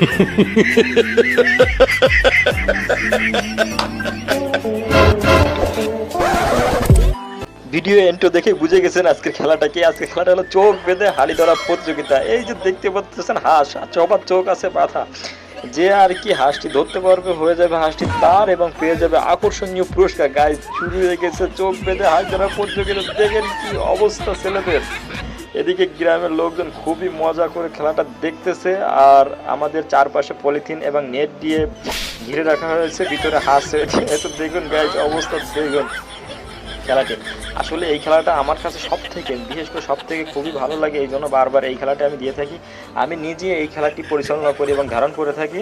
Video এন্ট্রো দেখে বুঝে গেছেন আজকের খেলাটা কি। আজকের খেলাটা হলো চোখ বেঁধে হাড়ি ধরা প্রতিযোগিতা। এই যে দেখতে পাচ্ছেন হাঁস, সবার চোখ আছে বাঁধা। যে আর কি হাঁসটি ধরতে পারবে হয়ে যাবে হাঁসটি তার এবং পেয়ে যাবে আকর্ষণীয় পুরস্কার। গাইজ শুরু হয়ে গেছে চোখ বেঁধে হাঁস ধরা প্রতিযোগিতা। দেখেন কি অবস্থা ছেলেদের। এদিকে গ্রামের লোকজন খুবই মজা করে খেলাটা দেখতেছে, আর আমাদের চারপাশে পলিথিন এবং নেট দিয়ে ঘিরে রাখা হয়েছে, ভিতরে হাঁস এত দেখুন গাইজ অবস্থা দেখুন খেলাটি। আসলে এই খেলাটা আমার কাছে বিশেষ করে সব থেকে খুবই ভালো লাগে, এই জন্য বারবার এই খেলাটা আমি দিয়ে থাকি। আমি নিজে এই খেলাটি পরিচালনা করি এবং ধারণ করে থাকি।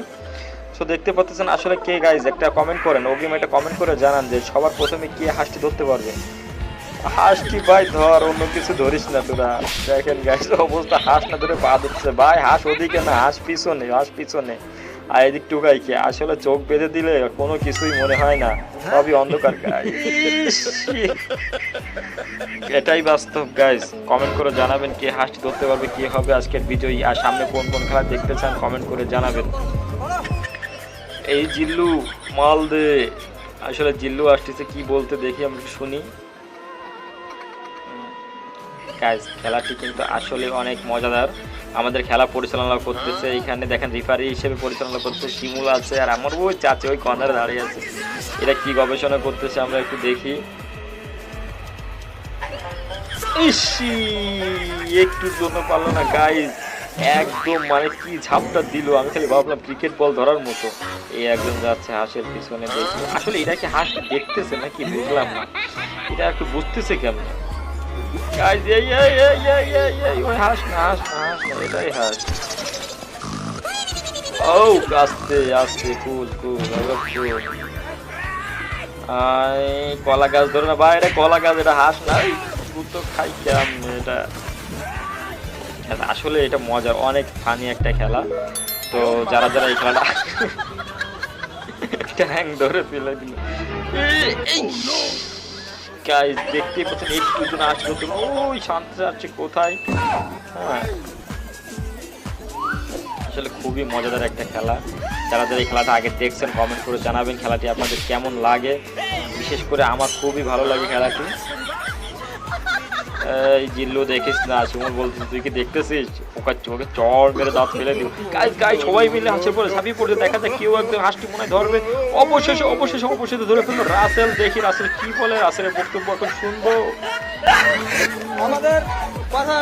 সো দেখতে পাচ্ছেন আসলে কে গাইজ একটা কমেন্ট করেন, অগ্রিম একটা কমেন্ট করে জানান যে সবার প্রথমে কে হাঁসটি ধরতে পারবে। হাঁসটি ভাই ধর, অন্য কিছু ধরিস না তোরা। দেখেন গাইজ অবস্থা, হাঁস না ধরে পা ধরছে ভাই। হাঁস ওদিকে না, হাঁস পিছনে। আর এদিক টুকাইকে আসলে চোখ বেঁধে দিলে কোনো কিছুই মনে হয় না, সবই অন্ধকার গাইজ। এটাই বাস্তব গাইজ। কমেন্ট করে জানাবেন কে হাঁসটি ধরতে পারবে, কে হবে আজকের বিজয়ী, আর সামনে কোন কোন খেলা দেখতে চান কমেন্ট করে জানাবেন। এই জিল্লু মাল দে, আসলে জিল্লু আসতেছে কি বলতে দেখি আমরা শুনি। গাইজ খেলাটি কিন্তু আসলে অনেক মজাদার। আমাদের খেলা পরিচালনা করতেছে এখানে দেখেন রেফারি হিসেবে পরিচালনা করতেছে শিমুল আছে, আর আমার ওই চাচি ওই কর্নারে দাঁড়িয়ে আছে। এটা কি গবেষণা করতেছে আমরা একটু দেখি। ইসি একটুর জন্য পারলো না গাইজ, একদম মানে কি ঝাপটা দিল। আমি খালি ভাবলাম ক্রিকেট বল ধরার মতো। এই একজন যাচ্ছে হাঁসের পিছনে দেখি। আসলে এটা কি হাঁস দেখতেছে নাকি বুঝলাম না, এটা একটু বুঝতেছে কেমন গাইজ। ওই হাঁস না, এটাই হাঁস। ও আস্তে আস্তে কুল কলা গাছ ধরে না ভাই, এটা কলা গাছ, এটা হাঁস না। তো খাই কেমন এটা। আসলে এটা মজার, অনেক ফানি একটা খেলা। তো যারা এই খেলাটা ট্যাং ধরে ফেলে দিল গাইজ, দেখতেই পাচ্ছেন একটু জন আসলো তো ওই শান্ত যাচ্ছে কোথায়। হ্যাঁ আসলে খুবই মজাদার একটা খেলা। যারা এই খেলাটা আগে দেখছেন কমেন্ট করে জানাবেন খেলাটি আপনাদের কেমন লাগে। বিশেষ করে আমার খুবই ভালো লাগে খেলাটি। এই জিল্লু দেখিস না, শিমুল বলছিস তুই কি দেখতেছিস, ওকে চোখে চড় মেরে দাঁত ফেলে দিও। গাইজ সবাই মিলে হাঁসের পরে ঝাঁপিয়ে পড়ছে, দেখা যায় কেউ একদম হাঁসটি মনে হয় ধরবে। অবশেষে ধরে ফেললো রাসেল। দেখি রাসেল কি বলে, রাসেলের বক্তব্য এখন শুনবো। আমাদের কথা